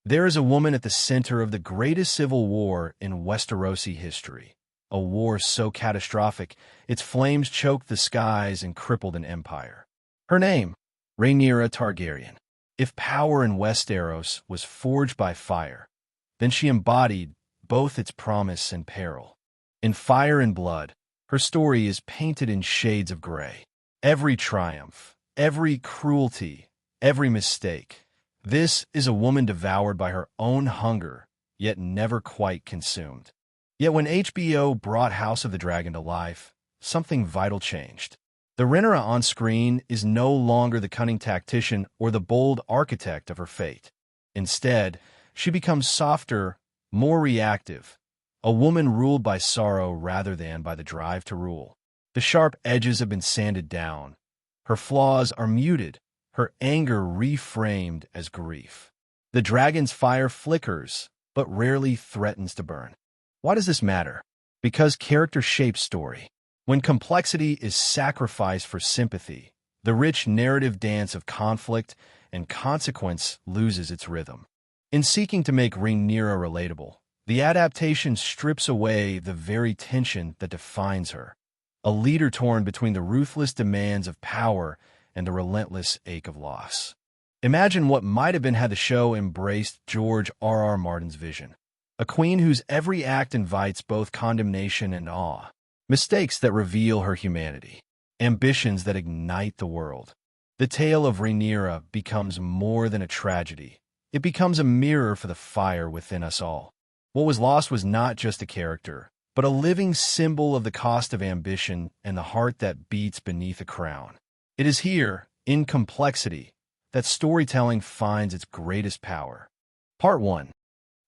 There is a woman at the center of the greatest civil war in Westerosi history, a war so catastrophic its flames choked the skies and crippled an empire. Her name, Rhaenyra Targaryen. If power in Westeros was forged by fire, then she embodied both its promise and peril. In Fire and Blood, her story is painted in shades of gray. Every triumph, every cruelty, every mistake. This is a woman devoured by her own hunger, yet never quite consumed. Yet when HBO brought House of the Dragon to life, something vital changed. The Rhaenyra on screen is no longer the cunning tactician or the bold architect of her fate. Instead, she becomes softer, more reactive, a woman ruled by sorrow rather than by the drive to rule. The sharp edges have been sanded down. Her flaws are muted, her anger reframed as grief. The dragon's fire flickers, but rarely threatens to burn. Why does this matter? Because character shapes story. When complexity is sacrificed for sympathy, the rich narrative dance of conflict and consequence loses its rhythm. In seeking to make Rhaenyra relatable, the adaptation strips away the very tension that defines her, a leader torn between the ruthless demands of power and the relentless ache of loss. Imagine what might have been had the show embraced George R.R. Martin's vision. A queen whose every act invites both condemnation and awe. Mistakes that reveal her humanity. Ambitions that ignite the world. The tale of Rhaenyra becomes more than a tragedy. It becomes a mirror for the fire within us all. What was lost was not just a character, but a living symbol of the cost of ambition and the heart that beats beneath a crown. It is here, in complexity, that storytelling finds its greatest power. Part 1.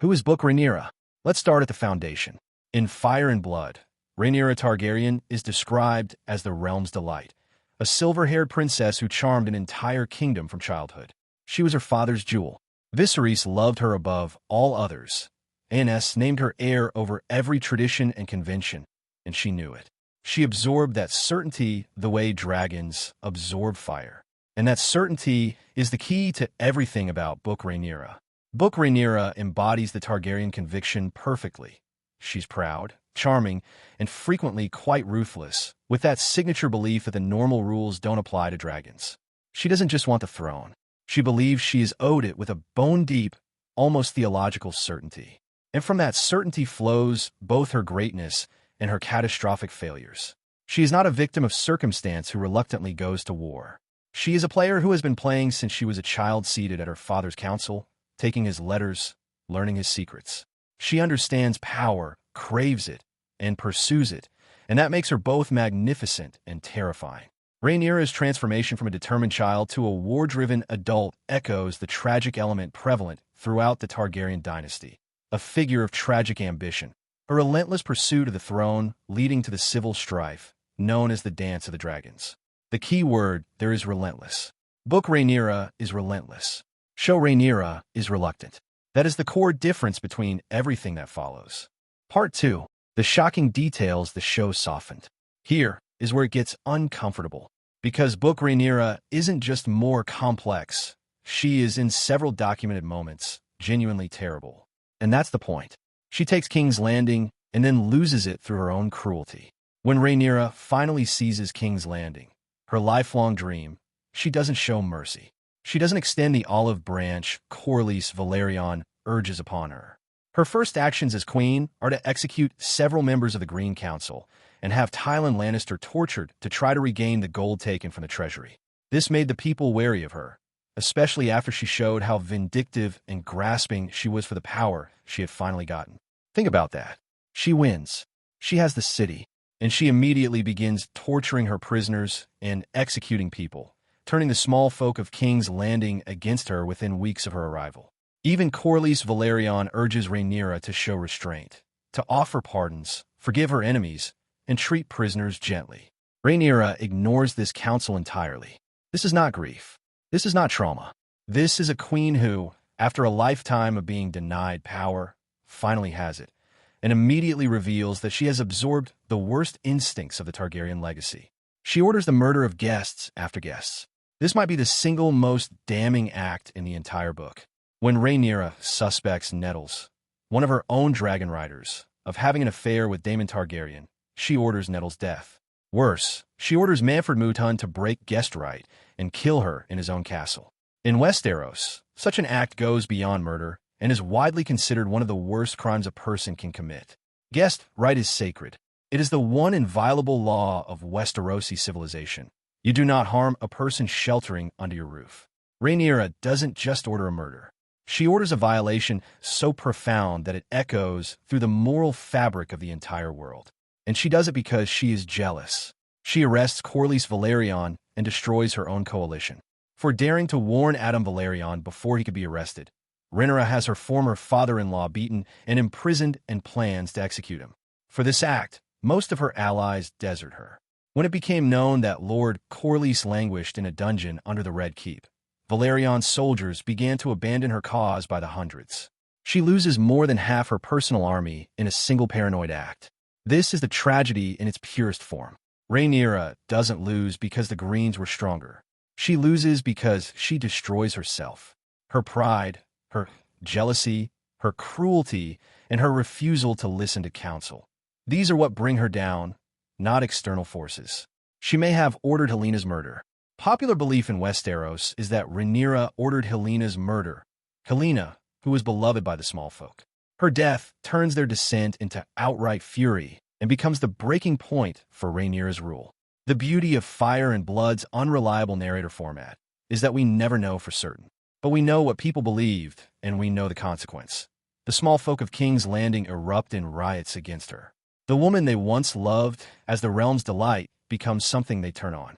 Who is Book Rhaenyra? Let's start at the foundation. In Fire and Blood, Rhaenyra Targaryen is described as the realm's delight, a silver-haired princess who charmed an entire kingdom from childhood. She was her father's jewel. Viserys loved her above all others. Aenys named her heir over every tradition and convention, and she knew it. She absorbed that certainty the way dragons absorb fire. And that certainty is the key to everything about Book Rhaenyra. Book Rhaenyra embodies the Targaryen conviction perfectly. She's proud, charming, and frequently quite ruthless, with that signature belief that the normal rules don't apply to dragons. She doesn't just want the throne. She believes she is owed it with a bone-deep, almost theological certainty. And from that certainty flows both her greatness and her catastrophic failures. She is not a victim of circumstance who reluctantly goes to war. She is a player who has been playing since she was a child, seated at her father's council, taking his letters, learning his secrets. She understands power, craves it, and pursues it, and that makes her both magnificent and terrifying. Rhaenyra's transformation from a determined child to a war-driven adult echoes the tragic element prevalent throughout the Targaryen dynasty, a figure of tragic ambition, a relentless pursuit of the throne leading to the civil strife known as the Dance of the Dragons. The key word there is relentless. Book Rhaenyra is relentless. Show Rhaenyra is reluctant. That is the core difference between everything that follows. Part 2. The shocking details the show softened. Here is where it gets uncomfortable. Because Book Rhaenyra isn't just more complex, she is, in several documented moments, genuinely terrible. And that's the point. She takes King's Landing and then loses it through her own cruelty. When Rhaenyra finally seizes King's Landing, her lifelong dream, she doesn't show mercy. She doesn't extend the olive branch Corlys Velaryon urges upon her. Her first actions as queen are to execute several members of the Green Council and have Tywin Lannister tortured to try to regain the gold taken from the treasury. This made the people wary of her, especially after she showed how vindictive and grasping she was for the power she had finally gotten. Think about that. She wins. She has the city, and she immediately begins torturing her prisoners and executing people, turning the small folk of King's Landing against her within weeks of her arrival. Even Corlys Velaryon urges Rhaenyra to show restraint, to offer pardons, forgive her enemies, and treat prisoners gently. Rhaenyra ignores this counsel entirely. This is not grief. This is not trauma. This is a queen who, after a lifetime of being denied power, finally has it, and immediately reveals that she has absorbed the worst instincts of the Targaryen legacy. She orders the murder of guests after guests. This might be the single most damning act in the entire book. When Rhaenyra suspects Nettles, one of her own dragon riders, of having an affair with Daemon Targaryen, she orders Nettles' death. Worse, she orders Manfred Mouton to break guest right and kill her in his own castle. In Westeros, such an act goes beyond murder and is widely considered one of the worst crimes a person can commit. Guest right is sacred. It is the one inviolable law of Westerosi civilization. You do not harm a person sheltering under your roof. Rhaenyra doesn't just order a murder. She orders a violation so profound that it echoes through the moral fabric of the entire world. And she does it because she is jealous. She arrests Corlys Velaryon and destroys her own coalition. For daring to warn Adam Velaryon before he could be arrested, Rhaenyra has her former father-in-law beaten and imprisoned and plans to execute him. For this act, most of her allies desert her. When it became known that Lord Corlys languished in a dungeon under the Red Keep, Velaryon's soldiers began to abandon her cause by the hundreds. She loses more than half her personal army in a single paranoid act. This is the tragedy in its purest form. Rhaenyra doesn't lose because the Greens were stronger. She loses because she destroys herself. Her pride, her jealousy, her cruelty, and her refusal to listen to counsel. These are what bring her down, not external forces. She may have ordered Helena's murder. Popular belief in Westeros is that Rhaenyra ordered Helena's murder. Helena, who was beloved by the small folk. Her death turns their dissent into outright fury and becomes the breaking point for Rhaenyra's rule. The beauty of Fire and Blood's unreliable narrator format is that we never know for certain. But we know what people believed, and we know the consequence. The small folk of King's Landing erupt in riots against her. The woman they once loved as the realm's delight becomes something they turn on.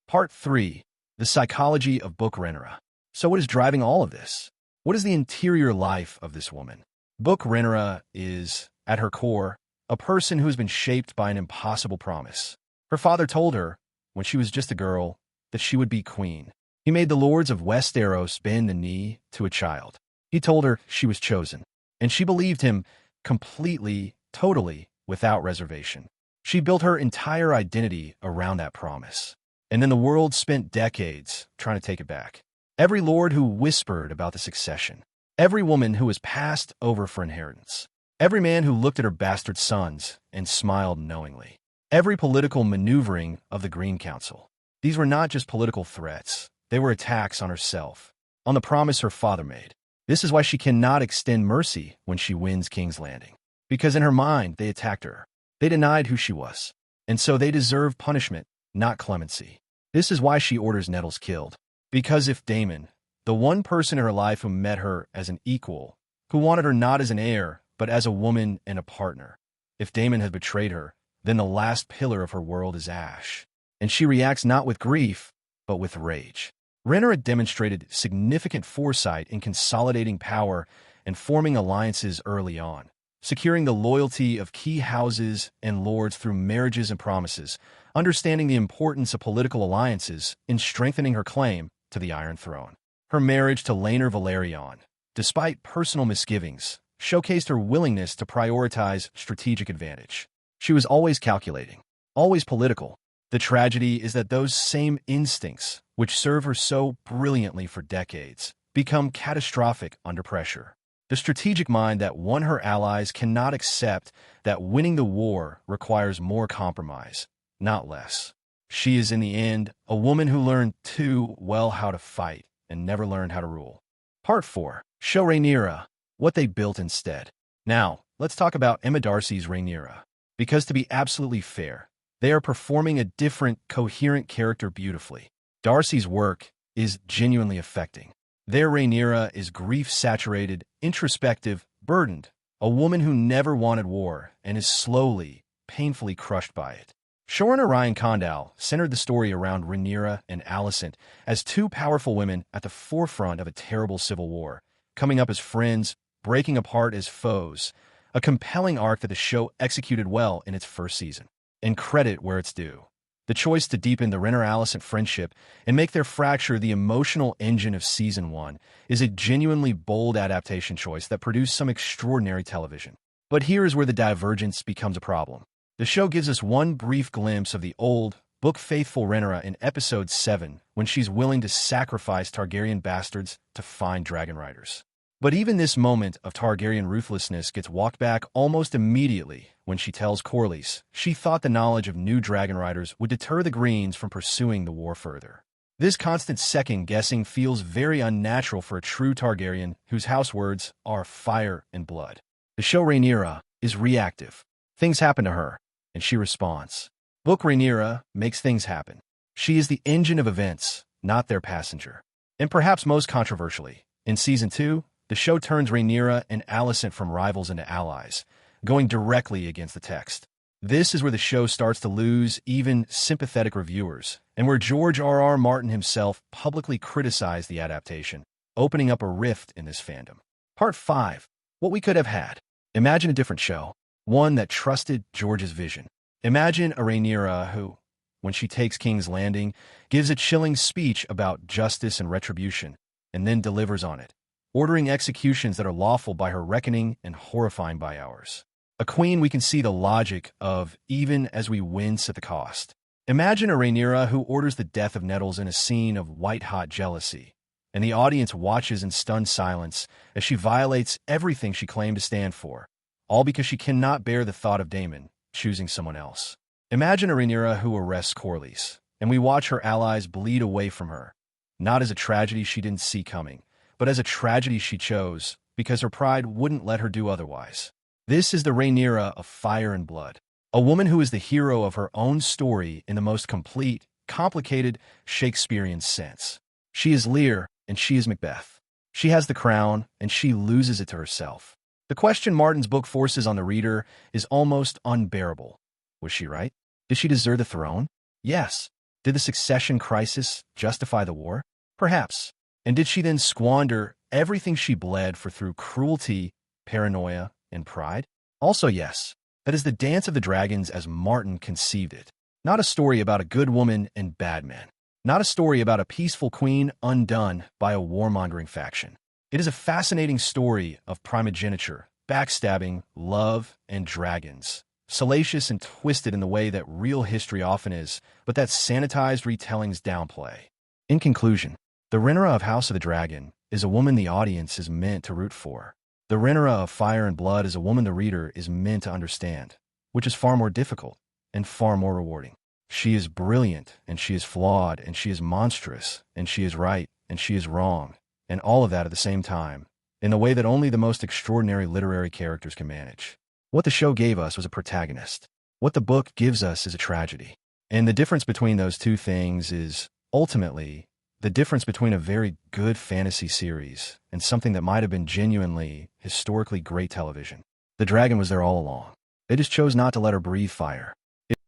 Part 3. The Psychology of Book Rhaenyra. So what is driving all of this? What is the interior life of this woman? Book Rhaenyra is, at her core, a person who has been shaped by an impossible promise. Her father told her, when she was just a girl, that she would be queen. He made the lords of Westeros bend the knee to a child. He told her she was chosen, and she believed him completely, totally, without reservation. She built her entire identity around that promise. And then the world spent decades trying to take it back. Every lord who whispered about the succession. Every woman who was passed over for inheritance. Every man who looked at her bastard sons and smiled knowingly. Every political maneuvering of the Green Council. These were not just political threats. They were attacks on herself, on the promise her father made. This is why she cannot extend mercy when she wins King's Landing. Because in her mind, they attacked her. They denied who she was. And so they deserve punishment, not clemency. This is why she orders Nettles killed. Because if Daemon, the one person in her life who met her as an equal, who wanted her not as an heir, but as a woman and a partner, if Daemon had betrayed her, then the last pillar of her world is ash. And she reacts not with grief, but with rage. Rhaenyra demonstrated significant foresight in consolidating power and forming alliances early on, securing the loyalty of key houses and lords through marriages and promises, understanding the importance of political alliances in strengthening her claim to the Iron Throne. Her marriage to Laenor Velaryon, despite personal misgivings, showcased her willingness to prioritize strategic advantage. She was always calculating, always political. The tragedy is that those same instincts, which serve her so brilliantly for decades, become catastrophic under pressure. The strategic mind that won her allies cannot accept that winning the war requires more compromise, not less. She is, in the end, a woman who learned too well how to fight and never learned how to rule. Part 4. Show Rhaenyra what they built instead. Now, let's talk about Emma Darcy's Rhaenyra. Because to be absolutely fair, they are performing a different, coherent character beautifully. Darcy's work is genuinely affecting. Their Rhaenyra is grief-saturated, introspective, burdened, a woman who never wanted war and is slowly, painfully crushed by it. Showrunner Ryan Condal centered the story around Rhaenyra and Alicent as two powerful women at the forefront of a terrible civil war, coming up as friends, breaking apart as foes, a compelling arc that the show executed well in its first season. And credit where it's due. The choice to deepen the Rhaenyra-Alicent friendship and make their fracture the emotional engine of Season 1 is a genuinely bold adaptation choice that produced some extraordinary television. But here is where the divergence becomes a problem. The show gives us one brief glimpse of the old, book-faithful Rhaenyra in Episode 7 when she's willing to sacrifice Targaryen bastards to find dragon riders. But even this moment of Targaryen ruthlessness gets walked back almost immediately when she tells Corlys she thought the knowledge of new dragon riders would deter the Greens from pursuing the war further. This constant second-guessing feels very unnatural for a true Targaryen whose house words are fire and blood. The show Rhaenyra is reactive. Things happen to her, and she responds. Book Rhaenyra makes things happen. She is the engine of events, not their passenger. And perhaps most controversially, in Season 2, the show turns Rhaenyra and Alicent from rivals into allies, going directly against the text. This is where the show starts to lose even sympathetic reviewers, and where George R.R. Martin himself publicly criticized the adaptation, opening up a rift in this fandom. Part 5. What we could have had. Imagine a different show, one that trusted George's vision. Imagine a Rhaenyra who, when she takes King's Landing, gives a chilling speech about justice and retribution, and then delivers on it, ordering executions that are lawful by her reckoning and horrifying by ours. A queen we can see the logic of even as we wince at the cost. Imagine a Rhaenyra who orders the death of Nettles in a scene of white-hot jealousy, and the audience watches in stunned silence as she violates everything she claimed to stand for, all because she cannot bear the thought of Daemon choosing someone else. Imagine a Rhaenyra who arrests Corlys, and we watch her allies bleed away from her, not as a tragedy she didn't see coming, but as a tragedy she chose because her pride wouldn't let her do otherwise. This is the Rhaenyra of fire and blood, a woman who is the hero of her own story in the most complete, complicated Shakespearean sense. She is Lear, and she is Macbeth. She has the crown, and she loses it to herself. The question Martin's book forces on the reader is almost unbearable. Was she right? Did she deserve the throne? Yes. Did the succession crisis justify the war? Perhaps. And did she then squander everything she bled for through cruelty, paranoia, and pride? Also yes. That is the dance of the dragons as Martin conceived it. Not a story about a good woman and bad men. Not a story about a peaceful queen undone by a warmongering faction. It is a fascinating story of primogeniture, backstabbing, love, and dragons. Salacious and twisted in the way that real history often is, but that sanitized retellings downplay. In conclusion, the Rhaenyra of House of the Dragon is a woman the audience is meant to root for. The Rhaenyra of Fire and Blood is a woman the reader is meant to understand, which is far more difficult and far more rewarding. She is brilliant, and she is flawed, and she is monstrous, and she is right, and she is wrong, and all of that at the same time, in the way that only the most extraordinary literary characters can manage. What the show gave us was a protagonist. What the book gives us is a tragedy. And the difference between those two things is, ultimately, the difference between a very good fantasy series and something that might have been genuinely, historically great television. The dragon was there all along. They just chose not to let her breathe fire.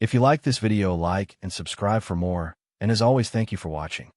If you like this video, like and subscribe for more, and as always, thank you for watching.